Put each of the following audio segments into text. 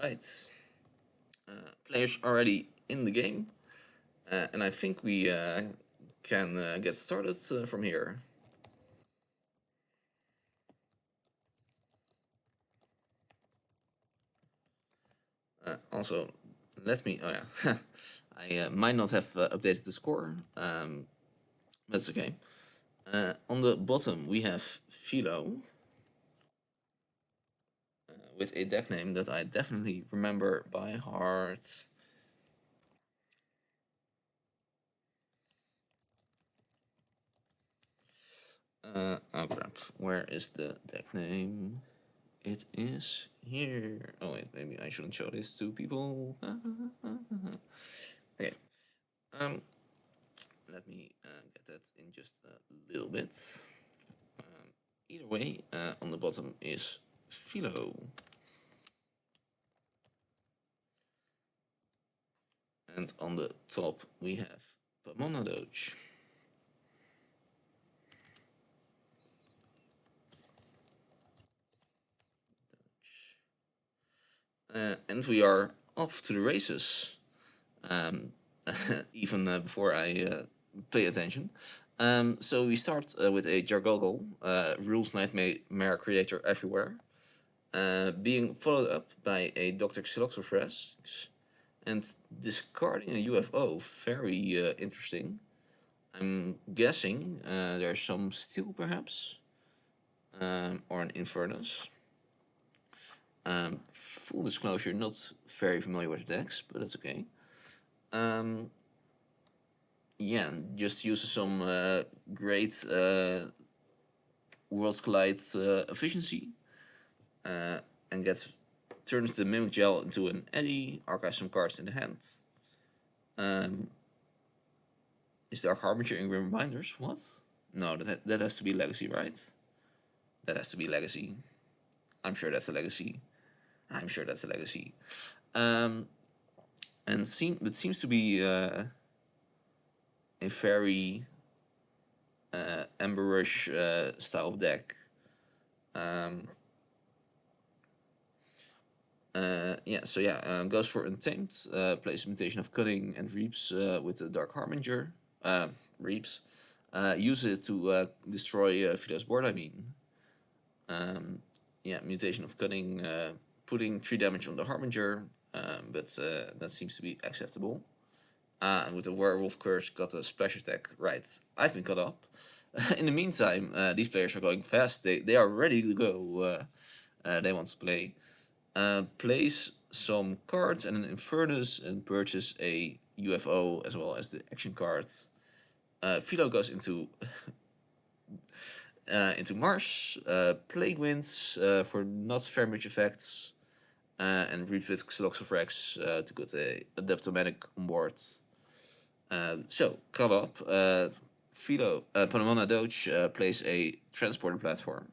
Alright, players already in the game, and I think we can get started from here. Also, let me, oh yeah, I might not have updated the score, that's okay. On the bottom we have Fillo, with a deck name that I definitely remember by heart. Oh crap, where is the deck name? It is here. Oh wait, maybe I shouldn't show this to people. Okay. Um, Let me get that in just a little bit. Either way, on the bottom is Philo. And on the top we have Pamonhadoce. And we are off to the races. Even before I pay attention. So we start with a Jargoggle, rules nightmare creator everywhere, being followed up by a Dr. Xyloxophrix, and discarding a UFO. Very interesting. I'm guessing there's some steel, perhaps, or an Infernus. Full disclosure, not very familiar with the decks, but that's okay. Yeah, just uses some great Worlds Collide efficiency, and turns the Mimic Gel into an Eddy, archives some cards in the hand. Is Dark Harbinger in Grim Reminders? What? No, that has to be Legacy, right? That has to be Legacy. I'm sure that's a Legacy. I'm sure that's a Legacy. And it seems to be a very Emberish style of deck. Goes for Untamed, plays Mutation of Cunning and Reaps with the Dark Harbinger. Reaps. Use it to destroy Philo's board, I mean. Mutation of Cunning, putting 3 damage on the Harbinger, but that seems to be acceptable. And with the Werewolf Curse, got a splash attack. Right, I've been caught up. In the meantime, these players are going fast. They are ready to go. They want to play. Place some cards and an Infernus and purchase a UFO as well as the action cards. Philo goes into Mars. Plague Winds for not very much effects. And read with Xyloxophrix to get a Adeptomanic on board. So, caught up. Philo, Pamonhadoce plays a transporter platform,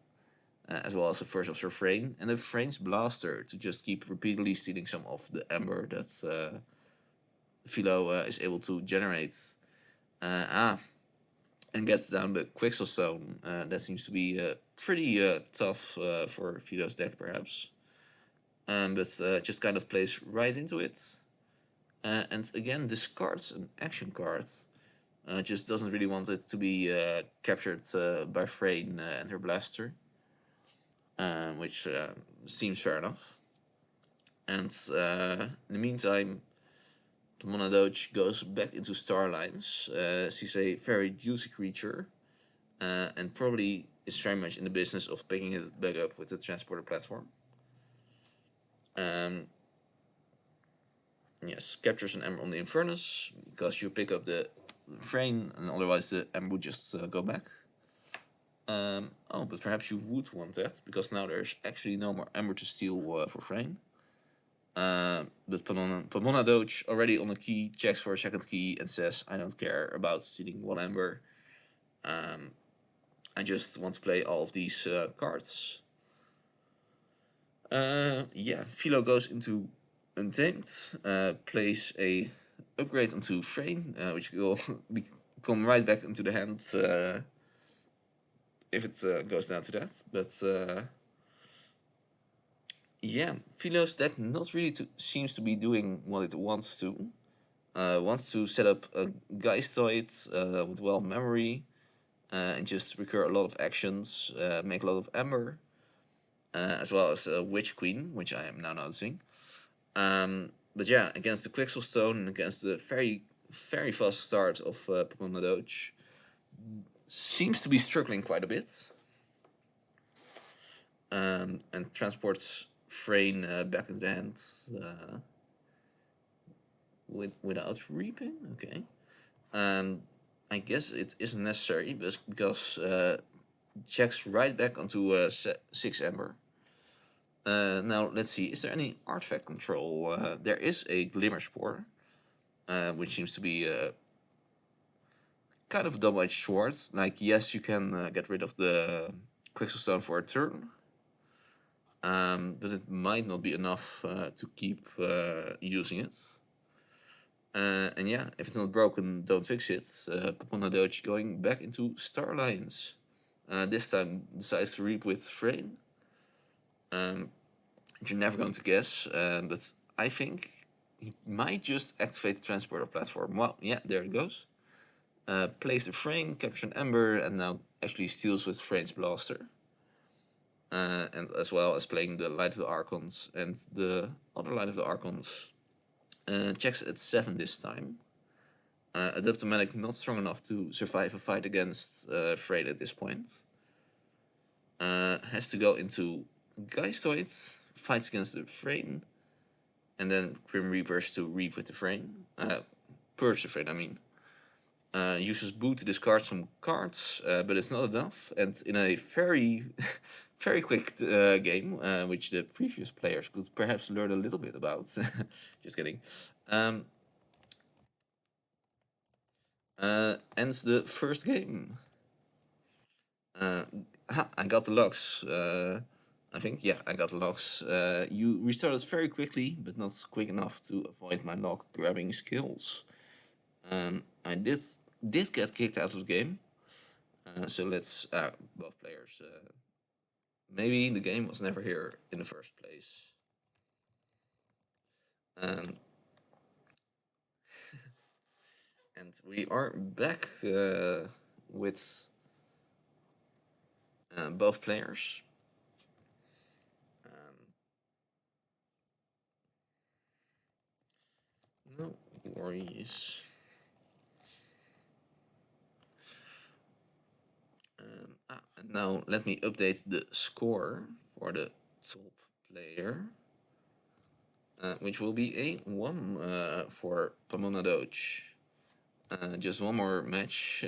as well as a First Officer Frame, and a Frame's Blaster to just keep repeatedly stealing some of the Ember that Philo is able to generate. And gets down the Quixelstone. That seems to be pretty tough for Philo's deck, perhaps. But just kind of plays right into it. And again, discards an action card. Just doesn't really want it to be captured by Frayne and her blaster, which seems fair enough. And in the meantime, Pamonhadoce goes back into Starlines. She's a very juicy creature, and probably is very much in the business of picking it back up with the transporter platform. Yes, captures an Ember on the Infernus, because you pick up the Frame, and otherwise the Ember would just go back. But perhaps you would want that, because now there's actually no more Ember to steal for Frame. But Pamonhadoce already on the key checks for a second key and says, I don't care about stealing 1 Ember. I just want to play all of these cards. Philo goes into Untamed, plays a upgrade onto Frame, which will come right back into the hand if it goes down to that. But Yeah, Philo's deck not really seems to be doing what it wants to. Wants to set up a Geistoid with well memory and just recur a lot of actions, make a lot of Ember, as well as a Witch Queen, which I am now noticing. But yeah, against the Quixel Stone and against the very fast start of Pamonhadoce, seems to be struggling quite a bit. And transports Frayne back into the hand without reaping. Okay. Um, I guess it isn't necessary, but because checks right back onto 6 Ember. Now let's see. Is there any artifact control? There is a Glimmer Spore, which seems to be kind of a double-edged sword. Like, yes, you can get rid of the Quixel Stone for a turn, but it might not be enough to keep using it. And yeah, if it's not broken, don't fix it. Pamonhadoce going back into Star Alliance. This time decides to reap with Frayne. You're never going to guess, but I think he might just activate the transporter platform. Well, yeah, there it goes. Plays the Frayne, captures an Ember, and now actually steals with Frayne's Blaster. And as well as playing the Light of the Archons and the other Light of the Archons. Checks at 7 this time. A Diplomatic not strong enough to survive a fight against Freyr at this point. Has to go into Geistoid, fights against the Frame, and then Grim Reapers to reap with the Frame. Purge the Frame, I mean. Uses Boot to discard some cards, but it's not enough. And in a very, very quick game, which the previous players could perhaps learn a little bit about. Just kidding. Ends the first game. I got the logs. I think, yeah, I got the logs. You restarted very quickly, but not quick enough to avoid my log grabbing skills. I did get kicked out of the game. So let's both players. Maybe the game was never here in the first place. Um, and we are back with both players. No worries. And now let me update the score for the top player, which will be a 1 for Pamonhadoce. Just one more match,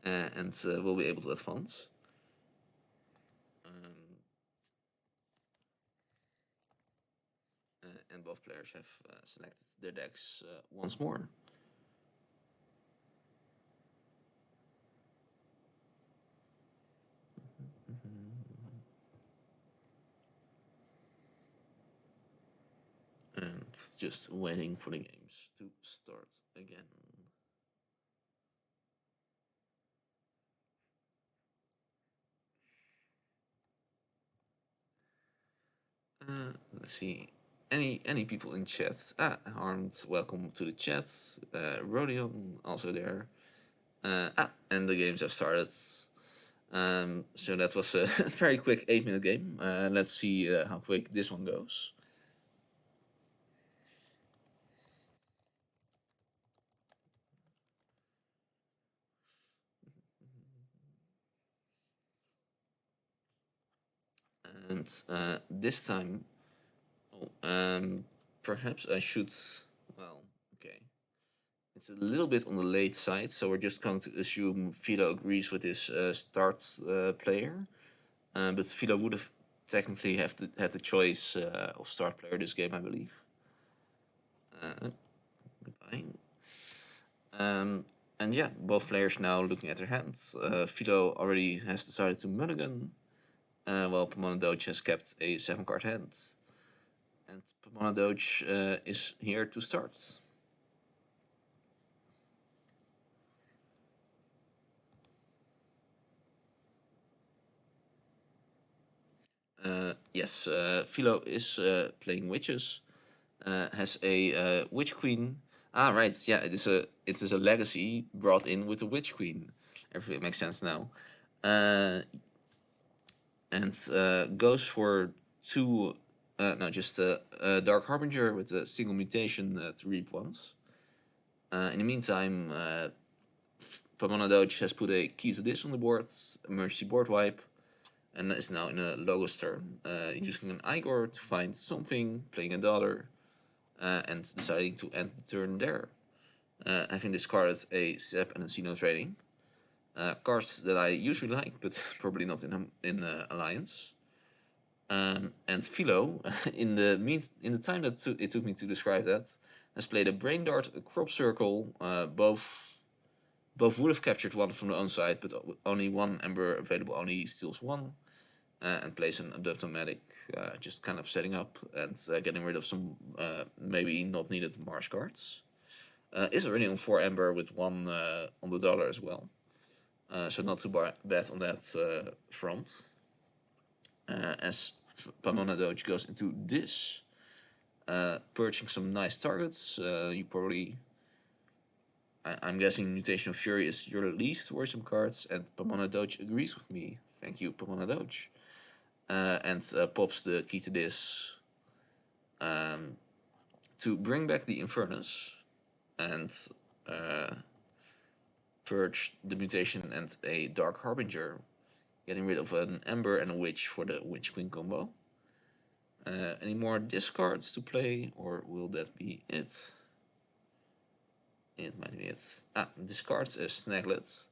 and we'll be able to advance. And both players have selected their decks once more. And just waiting for the games to start again. Let's see. Any people in chat? Armed, welcome to the chat. Rodion also there. And the games have started. So that was a very quick 8-minute game. Let's see how quick this one goes. And this time, perhaps I should. Well, okay. It's a little bit on the late side, so we're just going to assume Fillo agrees with his start player. But Fillo would have technically had the choice of start player this game, I believe. Goodbye. And yeah, both players now looking at their hands. Fillo already has decided to mulligan, while Pamonhadoce has kept a 7-card hand. And Pamonhadoce is here to start. Yes, Philo is playing witches. Has a witch queen. Ah, right. Yeah, it is a legacy brought in with the witch queen. Everything makes sense now. Uh, and goes for two. No, just a Dark Harbinger with a single mutation to reap once. In the meantime, Pamonhadoce has put a key to this on the board, emergency board wipe, and is now in a Logos turn, using an Igor to find something, playing a daughter, and deciding to end the turn there. Having discarded a Zep and a Xeno trading. Cards that I usually like, but probably not in Alliance. And Philo, in the time that it took me to describe that, has played a Brain Dart, a Crop Circle. Both would have captured one from their own side, but only one Ember available only steals one. And plays an Adaptomatic, just kind of setting up and getting rid of some maybe not needed Marsh cards. Is already on 4 Ember with one on the dollar as well. So not too bad on that front. As Pamonhadoce goes into this, purging some nice targets. You probably, I'm guessing Mutation of Fury is your least worrisome cards, and Pamonhadoce agrees with me. Thank you, Pamonhadoce. And pops the key to this to bring back the Infernus and purge the mutation and a Dark Harbinger, getting rid of an Ember and a Witch for the Witch Queen combo. Any more discards to play, or will that be it? It might be it. Discards a Snaglet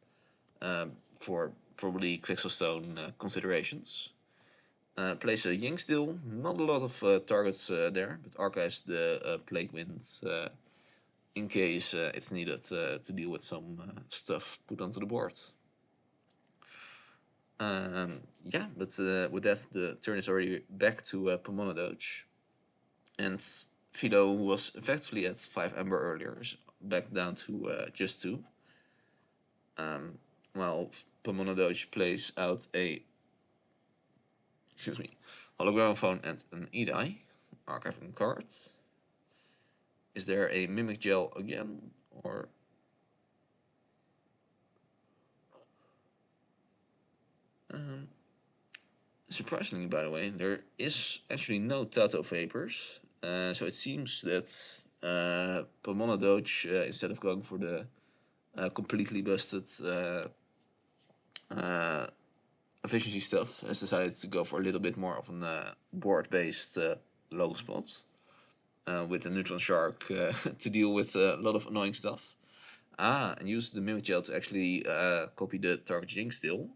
for probably Quixelstone considerations. Plays a Yingsteel, not a lot of targets there, but archives the Plague Wind in case it's needed to deal with some stuff put onto the board. Yeah, but with that, the turn is already back to Pamonhadoce. And Fido, who was effectively at 5 Ember earlier, is back down to just 2. While Pamonhadoce plays out a Hologramophone and an Edai, archiving cards. Is there a Mimic Gel again, or surprisingly, by the way, there is actually no Tato Vapors, so it seems that Pamonhadoce, instead of going for the completely busted efficiency stuff, has decided to go for a little bit more of a board-based low spot with the Neutron Shark to deal with a lot of annoying stuff. And use the Mimic Gel to actually copy the target Yingsteel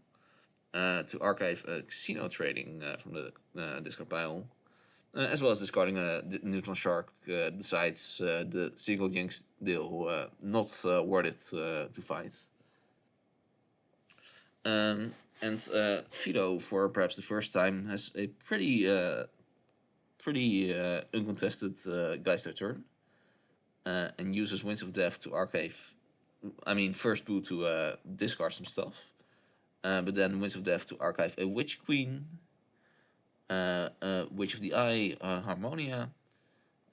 to archive Xeno trading from the discard pile. As well as discarding the Neutron Shark decides the single Yingsteel not worth it to fight. And Fido, for perhaps the first time, has a pretty uncontested Geister turn, and uses Winds of Death to archive. I mean, first boot to discard some stuff, but then Winds of Death to archive a Witch Queen, Witch of the Eye, Harmonia,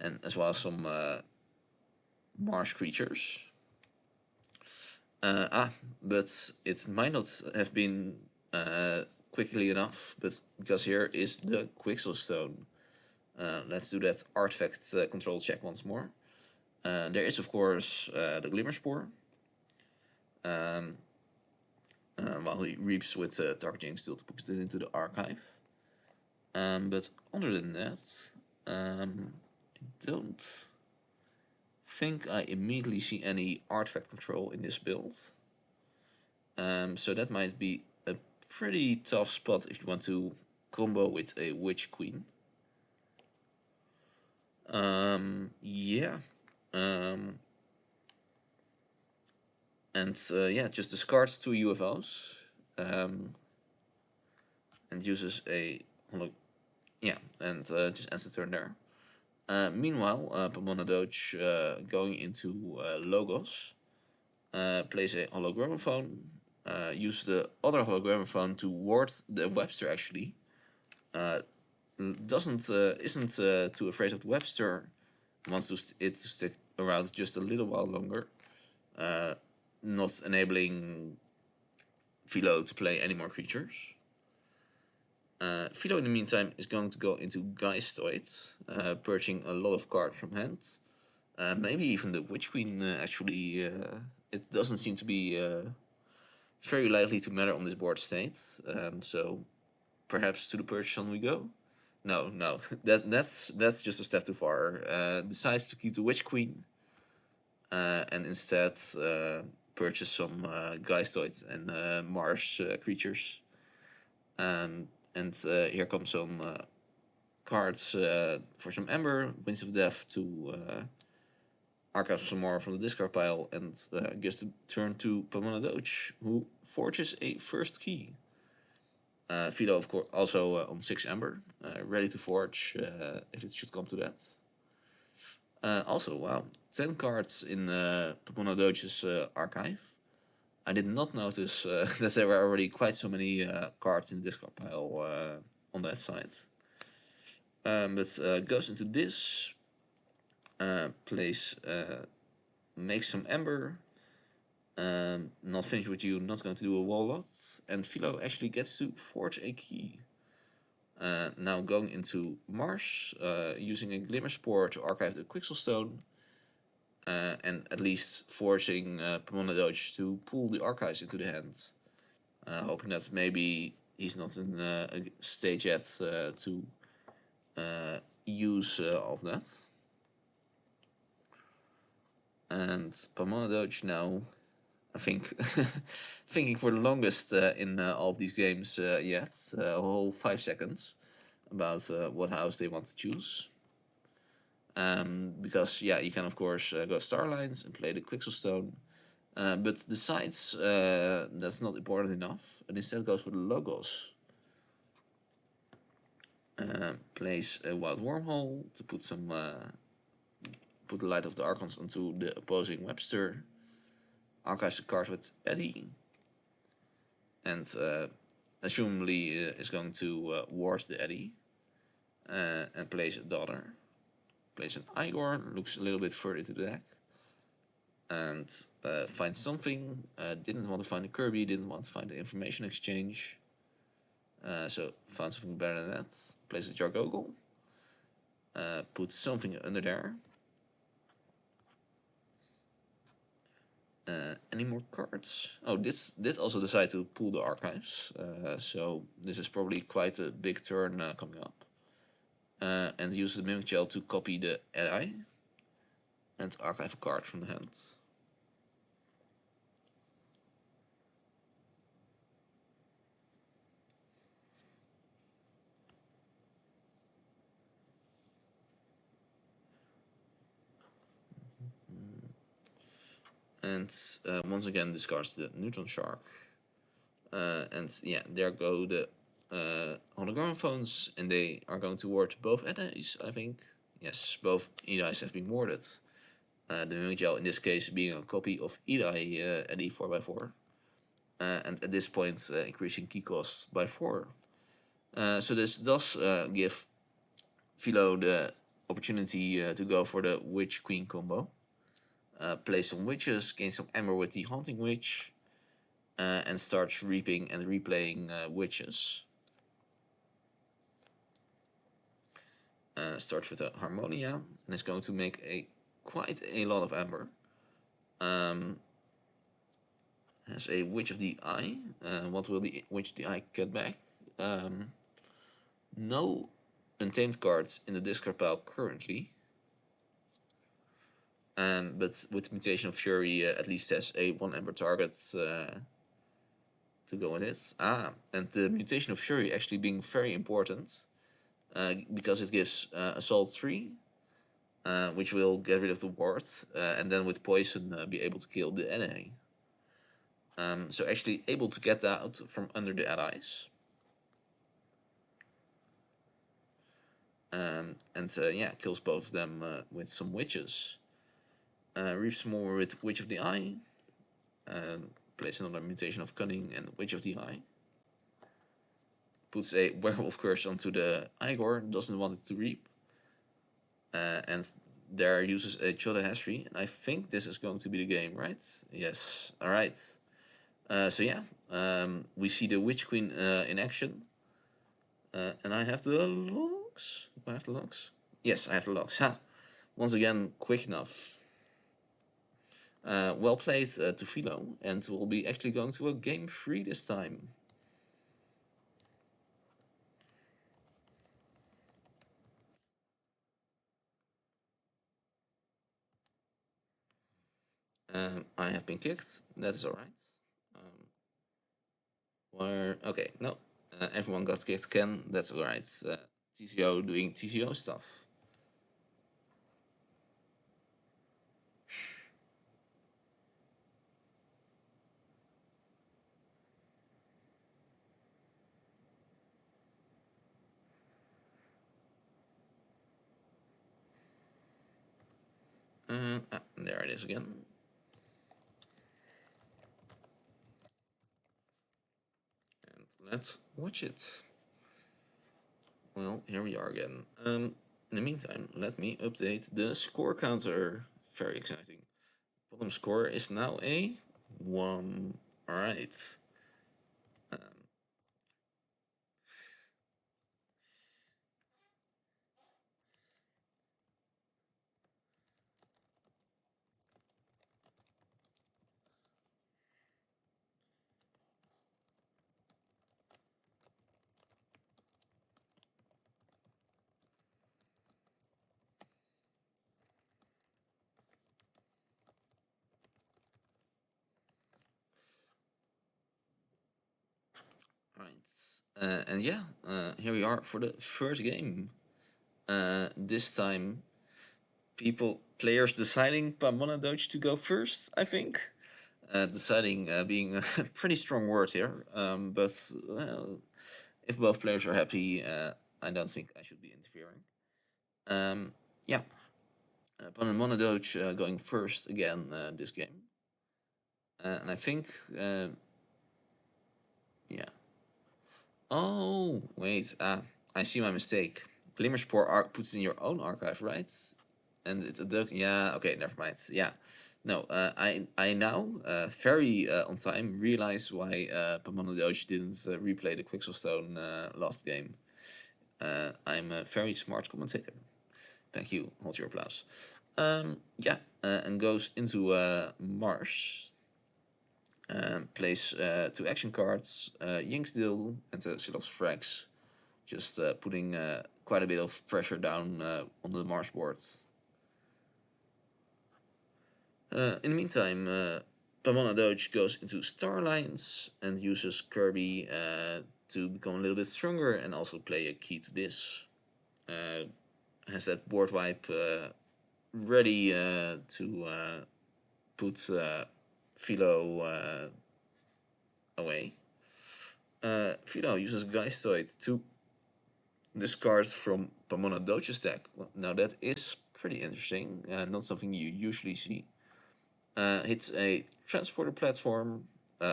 and as well as some marsh creatures. But it might not have been quickly enough, but because here is the Quixelstone. Let's do that artifact control check once more. There is, of course, the Glimmer Spore. While he reaps with Dark Yingsteel to push it into the archive. But other than that, I don't think I immediately see any artifact control in this build. So that might be a pretty tough spot if you want to combo with a Witch Queen. Yeah. And yeah, just discards 2 UFOs. And uses a and just ends the turn there. Meanwhile, Pamonhadoce going into Logos, plays a Hologramophone, uses the other Hologramophone to ward the Webster actually, doesn't isn't too afraid of the Webster, wants it to stick around just a little while longer, not enabling Fillo to play any more creatures. Fillo, in the meantime, is going to go into Geistoid, purging a lot of cards from hand. Maybe even the Witch Queen, actually. It doesn't seem to be very likely to matter on this board state. So perhaps to the purge on we go. No, that's just a step too far. Decides to keep the Witch Queen, and instead purchase some Geistoids and Marsh creatures. And here come some cards for some Ember, Winds of Death to archive some more from the discard pile, and gives the turn to Pamonhadoce, who forges a first key. Fillo, of course, also on 6 Ember, ready to forge if it should come to that. Also, wow, 10 cards in Pamonhadoce's archive. I did not notice that there were already quite so many cards in the discard pile on that side. But goes into this, plays, makes some Ember, not finished with you, not going to do a wall lot, and Fillo actually gets to forge a key. Now going into Marsh, using a Glimmer Spore to archive the Quixelstone, and at least forcing Pamonhadoce to pull the archives into the hand, hoping that maybe he's not in a stage yet to use of that. And Pamonhadoce now, I think, thinking for the longest in all of these games yet, a whole 5 seconds, about what house they want to choose. Because, yeah, you can, of course, go Starlines and play the Quixelstone, but decides that's not important enough, and instead goes for the Logos. Plays a Wild Wormhole to put some put the Light of the Archons onto the opposing Webster. Archives a card with Eddie, and assumably is going to ward the Eddie, and plays a Daughter. Plays an Igor, looks a little bit further into the deck, and finds something. Didn't want to find a Kirby, didn't want to find the Information Exchange, so found something better than that. Plays a Jargogle, puts something under there. Any more cards? Oh, this did also decide to pull the archives, so this is probably quite a big turn coming up. And use the Mimic Gel to copy the ally and archive a card from the hand. And once again discards the Neutron Shark. And yeah, there go the hologram phones, and they are going to ward both allies, I think. Yes, both allies have been warded. The Mimic Gel in this case being a copy of Eli Eddie 4x4. And at this point increasing key costs by 4. So this does give Fillo the opportunity to go for the Witch Queen combo. Play some witches, gain some Ember with the Haunting Witch, and starts reaping and replaying witches. Starts with a Harmonia, and is going to make quite a lot of Ember. Has a Witch of the Eye. What will the Witch of the Eye get back? No Untamed cards in the discard pile currently. But with Mutation of Fury, at least has a 1 Ember target to go with it. And the Mutation of Fury actually being very important, because it gives Assault 3, which will get rid of the ward, and then with Poison be able to kill the enemy. So actually able to get that out from under the allies. And yeah, kills both of them with some witches. Reaps more with Witch of the Eye. Plays another Mutation of Cunning and Witch of the Eye. puts a werewolf curse onto the Igor, doesn't want it to reap, and there uses a Chota Hastri, and I think this is going to be the game, right? Yes. All right. So yeah, we see the Witch Queen in action, and I have the logs. Do I have the logs? Yes, I have the logs. Ha! Once again, quick enough. Well played to Philo, and we'll be actually going to a game 3 this time. I have been kicked. That is alright. Where? Okay, no. Everyone got kicked. Ken, that's alright. TCO doing TCO stuff. There it is again. And let's watch it. Well, here we are again. In the meantime, let me update the score counter. Very exciting. Bottom score is now a 1. Alright. Right. And yeah, here we are for the first game. This time, players deciding Pamonhadoce to go first, I think. Deciding being a pretty strong word here, but if both players are happy, I don't think I should be interfering. Yeah, Pamonhadoce going first again this game. And I think, yeah. Oh, wait. I see my mistake. Glimmerspore puts in your own archive, right? And yeah, okay, never mind. Yeah. No, I now, very on time, realize why Pamonhadoce didn't replay the Quixelstone last game. I'm a very smart commentator. Thank you. Hold your applause. Yeah, and goes into Mars. Plays 2 action cards, Yinksdale and Silos Frags, just putting quite a bit of pressure down on the Mars boards. In the meantime, Pamonhadoce goes into Starlines and uses Kirby to become a little bit stronger and also play a key to this. Has that board wipe ready to put Philo away. Fillo uses Geistoid to discard from Pamonhadoce's deck. Well, now that is pretty interesting, not something you usually see. Hits a transporter platform,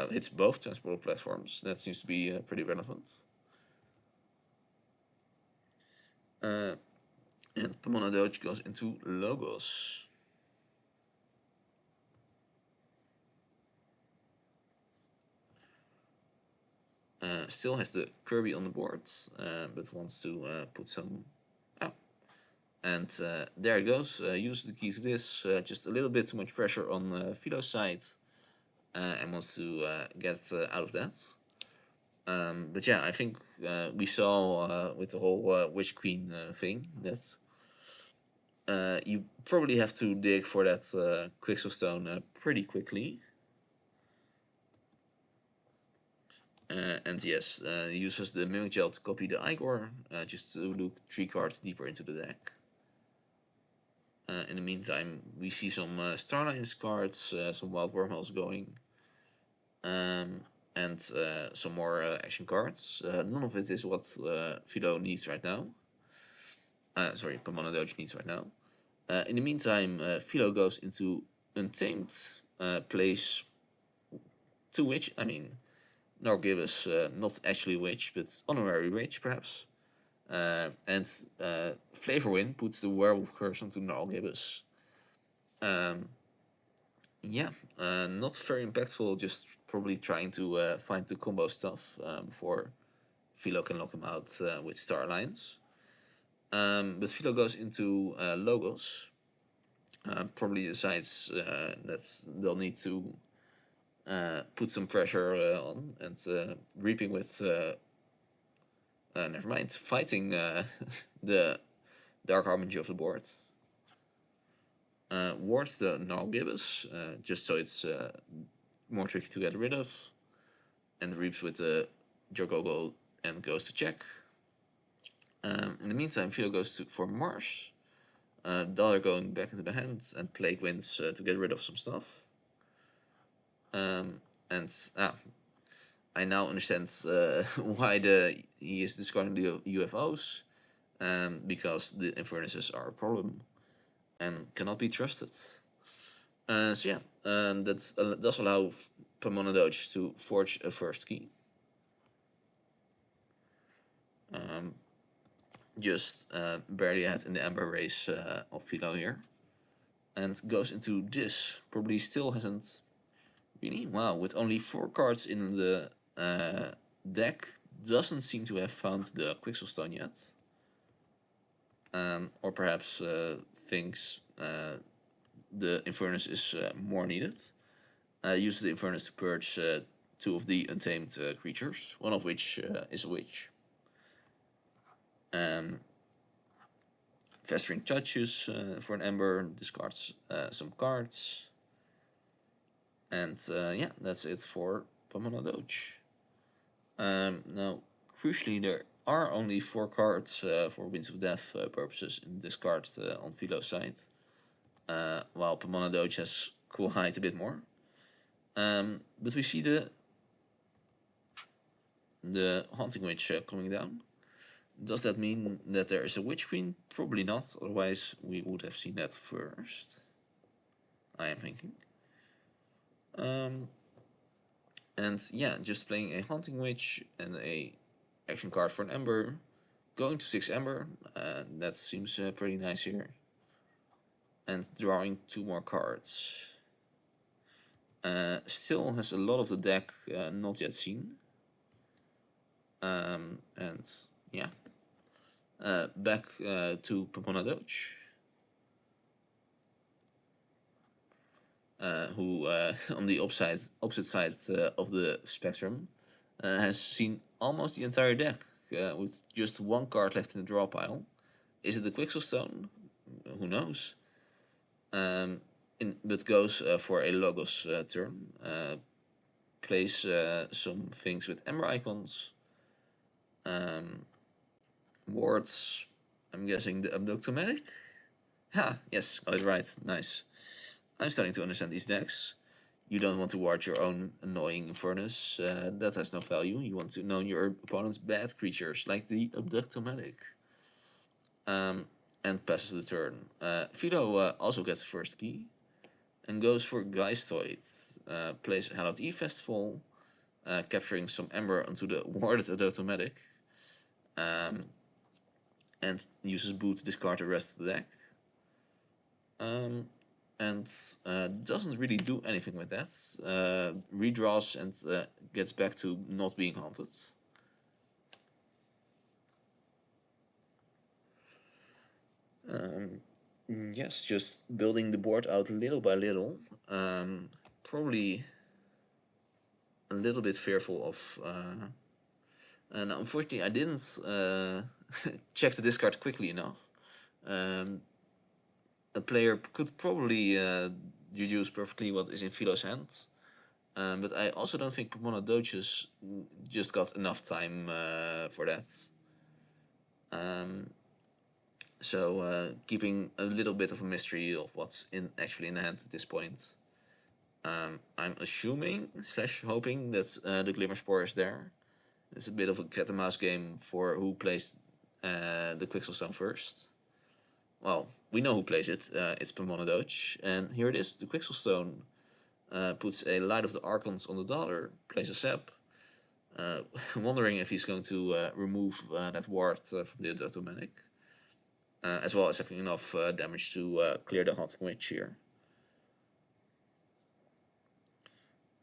hits both transporter platforms. That seems to be pretty relevant. And Pamonhadoce goes into Logos. Still has the Kirby on the board, but wants to put some. Oh. And there it goes. Uses the key to this. Just a little bit too much pressure on Filo's side, and wants to get out of that. But yeah, I think we saw with the whole Witch Queen thing that you probably have to dig for that Quixelstone pretty quickly. And yes, uses the Mimic Gel to copy the Igor, just to look 3 cards deeper into the deck. In the meantime, we see some Starlines cards, some Wild Wormholes going, and some more action cards. None of it is what Philo needs right now. Sorry, Pamonhadoce needs right now. In the meantime, Philo goes into Untamed, plays 2 witch. I mean, Nargibus, not actually witch, but honorary witch perhaps. And Flavorwind puts the werewolf curse onto Nargibus. Yeah, not very impactful, just probably trying to find the combo stuff before Fillo can lock him out with Star Alliance. But Fillo goes into Logos, probably decides that they'll need to put some pressure on, and reaping with never mind, fighting the Dark Harbinger of the board. Wards the Nargibus, just so it's more tricky to get rid of, and reaps with the Jorgogo and goes to check. In the meantime, Fillo goes for Mars, Dollar going back into the hand, and Plague Winds to get rid of some stuff. And I now understand why he is discarding the UFOs, because the Infernuses are a problem and cannot be trusted. So yeah, that does allow Pamonhadoce to forge a first key. Just barely ahead in the Ember race of Fillo here. And goes into this. Probably still hasn't... Really? Wow, with only 4 cards in the deck, doesn't seem to have found the Quixelstone yet. Or perhaps thinks the Infernus is more needed. Uses the Infernus to purge 2 of the untamed creatures, one of which is a witch. Festering Touches for an Ember, discards some cards. And yeah, that's it for Pamonhadoce. Now, crucially, there are only 4 cards for Winds of Death purposes in this card on Fillo's side, while Pamonhadoce has quite a bit more. But we see the Haunting Witch coming down. Does that mean that there is a Witch Queen? Probably not, otherwise we would have seen that first, I am thinking. And yeah, just playing a Haunting Witch and a action card for an Ember, going to 6 Ember, that seems pretty nice here. And drawing 2 more cards. Still has a lot of the deck not yet seen. And yeah, back to Pamonhadoce, who on the opposite side of the spectrum has seen almost the entire deck with just 1 card left in the draw pile. Is it the Quixelstone? Who knows? But goes for a Logos turn. Plays some things with Ember icons. Wards, I'm guessing the Abductomatic? Ha, yes, got it right, nice. I'm starting to understand these decks. You don't want to ward your own annoying Infernus, that has no value. You want to know your opponent's bad creatures, like the Abductomatic. And passes the turn. Fillo also gets the first key, and goes for Geistoid. Plays Hallowed Eve Festival, capturing some Ember onto the warded Abductomatic. And uses Boot to discard the rest of the deck. And doesn't really do anything with that. Redraws and gets back to not being haunted. Yes, just building the board out little by little. Probably a little bit fearful of... and unfortunately, I didn't check the discard quickly enough. A player could probably deduce perfectly what is in Fillo's hand. But I also don't think Pamonhadoce just got enough time for that. So keeping a little bit of a mystery of what's actually in the hand at this point. I'm assuming / hoping that the Glimmer Spore is there. It's a bit of a cat and mouse game for who plays the Quixelstone first. Well, we know who plays it. It's Pamonhadoce, and here it is. The Quixelstone puts a Light of the Archons on the dollar, plays a sap, wondering if he's going to remove that ward from the automatic, as well as having enough damage to clear the Haunting Witch here.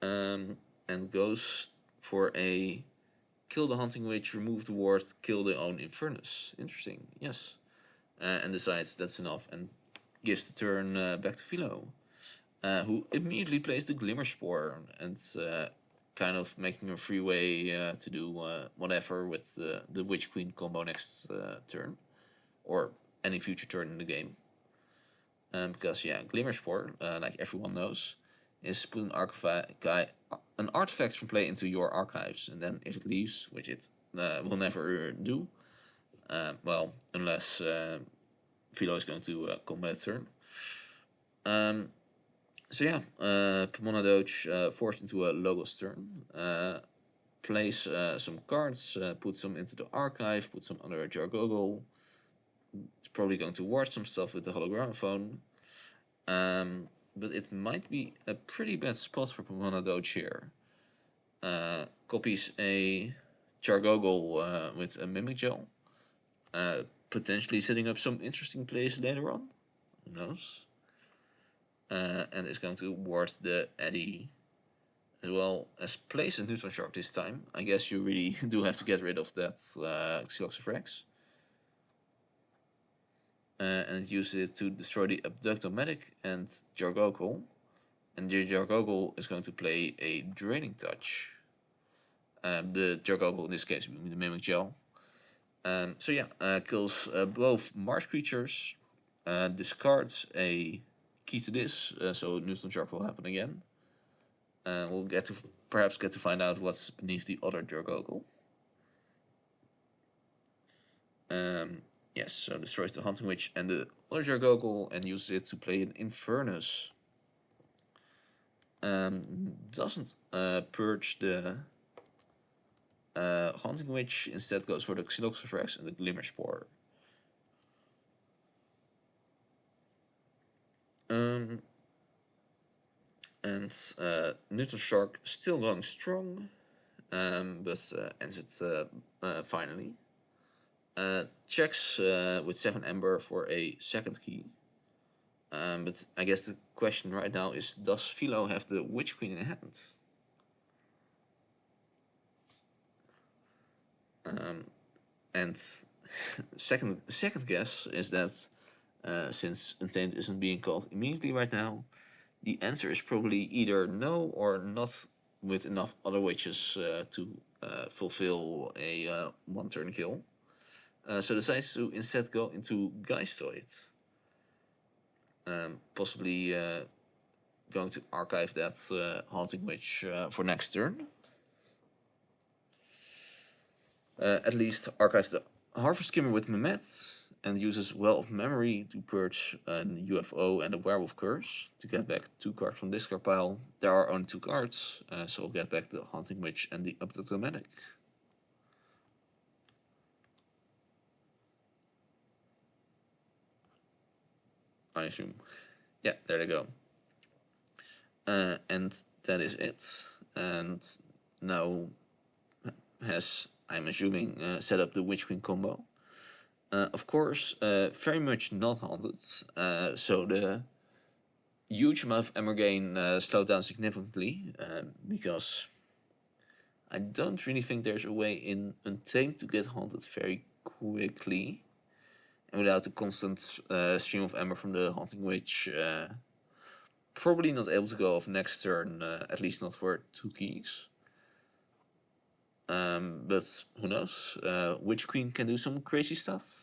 And goes for a kill the Haunting Witch, remove the ward, kill the own Infernus. Interesting, yes. And decides that's enough and gives the turn back to Fillo, who immediately plays the Glimmer Spore and kind of making a freeway to do whatever with the Witch Queen combo next turn, or any future turn in the game. Because yeah, Glimmer Spore, like everyone knows, is put an artifact from play into your archives, and then if it leaves, which it will never do, well, unless Fillo is going to combat turn. So yeah, Pamonhadoce forced into a Logos turn, plays some cards, puts some into the archive, puts some under a Jargoggle. It's probably going to ward some stuff with the Hologramophone. But it might be a pretty bad spot for Pamonhadoce here. Copies a Jargoggle with a Mimic Gel, potentially setting up some interesting plays later on. Who knows? And is going to ward the Eddy, as well as place a Neutron Shark this time. I guess you really do have to get rid of that Xyloxifrax. And use it to destroy the Abductomatic and Jargoggle. And the Jargoggle is going to play a Draining Touch. The Jargoggle in this case will be the Mimic Gel. So yeah, kills both Marsh creatures, discards a key to this, so Neutron Shark will happen again. We'll perhaps get to find out what's beneath the other Jargoggle. Yes, so destroys the Haunting Witch and the other Jargoggle and uses it to play an Infernus. Doesn't purge the Haunting Witch, instead goes for the Xyloxifrax and the Glimmer Spore. And Neutron Shark still going strong, but ends it finally. Checks with 7 Ember for a second key. But I guess the question right now is, does Fillo have the Witch Queen in hand? And second guess is that since Untamed isn't being called immediately right now, the answer is probably either no or not with enough other witches to fulfill a one-turn kill. So decides to instead go into Geistoid. Possibly going to archive that Haunting Witch for next turn. At least archives the Harvest Skimmer with Mehmet and uses Well of Memory to purge an UFO and a Werewolf Curse to get back 2 cards from discard pile. There are only 2 cards, so we'll get back the Haunting Witch and the Abductomatic. I assume. Yeah, there they go. And that is it. And now has, I'm assuming, set up the Witch Queen combo. Of course, very much not haunted, so the huge amount of Ember gain slowed down significantly, because I don't really think there's a way in Untamed to get haunted very quickly, and without a constant stream of Ember from the Haunting Witch, probably not able to go off next turn, at least not for 2 keys. But who knows? Witch Queen can do some crazy stuff.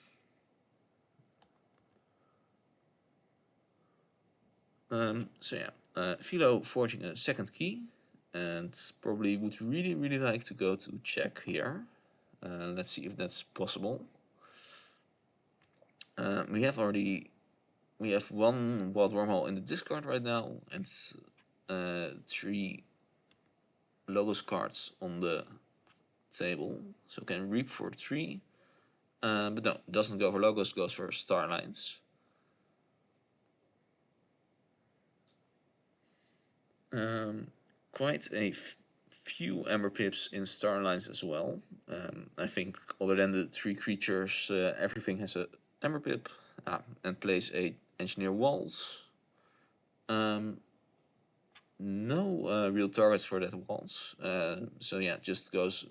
So yeah, Fillo forging a second key, and probably would really like to go to check here. Let's see if that's possible. We have 1 Wild Wormhole in the discard right now, and 3 Logos cards on the table, so can Reap for 3. But no, doesn't go for Logos, goes for Starlines. Quite a few Ember Pips in Star Alliance as well. I think other than the 3 creatures, everything has a Ember Pip. And place a Engineer Walls. No real targets for that walls. So yeah, just goes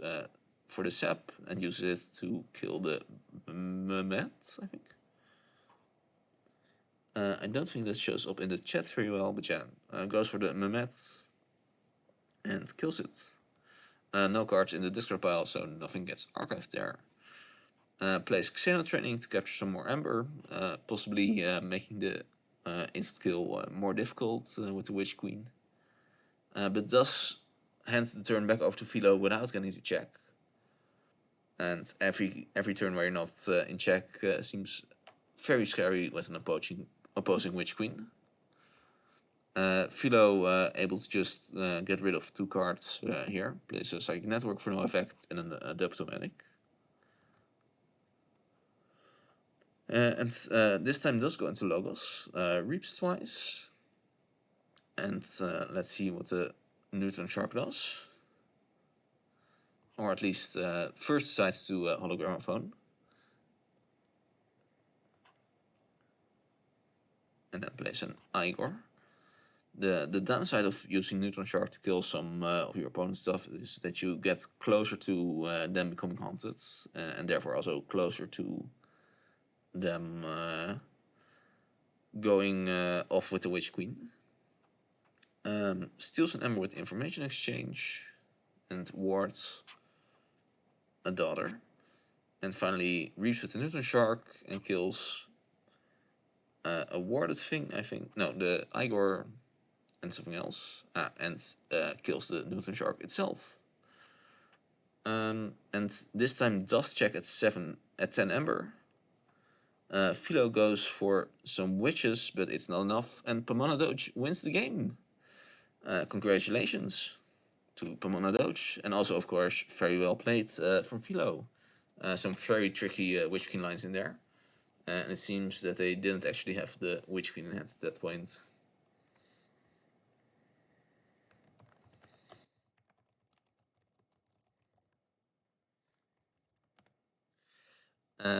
for the sap and uses it to kill the Mehmet, I think. I don't think that shows up in the chat very well, but yeah, goes for the Mehmet and kills it. No cards in the discard pile, so nothing gets archived there. Plays Xeno Training to capture some more Ember, possibly making the instant kill more difficult with the Witch Queen. But does hand the turn back over to Fillo without getting to check. And every turn where you're not in check seems very scary with an opposing Witch Queen. Fillo able to just get rid of 2 cards here. Plays a Psychic Network for no effect and an Adeptomatic. And this time does go into Logos. Reaps twice. And let's see what the Neutron Shark does. Or at least first decides to Hologramophone. And then plays an Igor. The downside of using Neutron Shark to kill some of your opponent's stuff is that you get closer to them becoming haunted, and therefore also closer to them going off with the Witch Queen. Steals an Ember with Information Exchange, and wards a daughter. And finally reaps with the Neutron Shark and kills a warded thing, I think. No, the Igor and something else, and kills the Neutron Shark itself. And this time does check at 10 Ember. Fillo goes for some witches, but it's not enough, and Pamonhadoce wins the game. Congratulations to Pamonhadoce, and also, of course, very well played from Fillo. Some very tricky Witch Queen lines in there, and it seems that they didn't actually have the Witch Queen in hand at that point.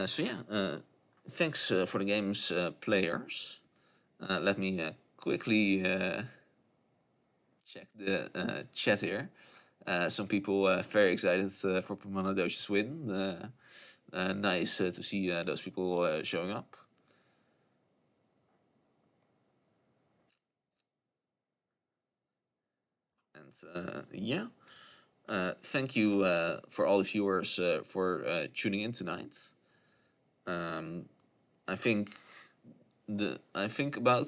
So yeah, thanks for the game's players. Let me quickly check the chat here. Some people very excited for Pamonhadoce's win. Nice to see those people showing up. And yeah, thank you for all the viewers for tuning in tonight. I think about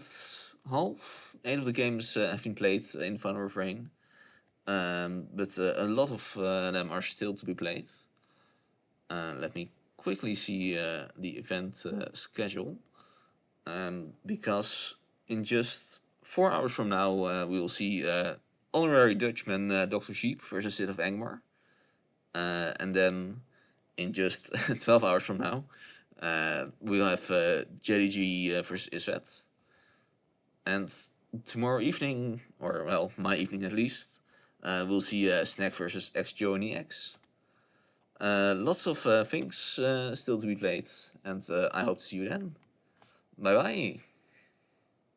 half 8 of the games have been played in Final Refrain, but a lot of them are still to be played. Let me quickly see the event schedule, because in just 4 hours from now we will see Honorary Dutchman Dr. Sheep versus Sid of Angmar, and then in just 12 hours from now we'll have JDG versus Isvet. And tomorrow evening, or well, my evening at least, we'll see Snack versus X-Joe and EX. Lots of things still to be played, and I hope to see you then. Bye bye!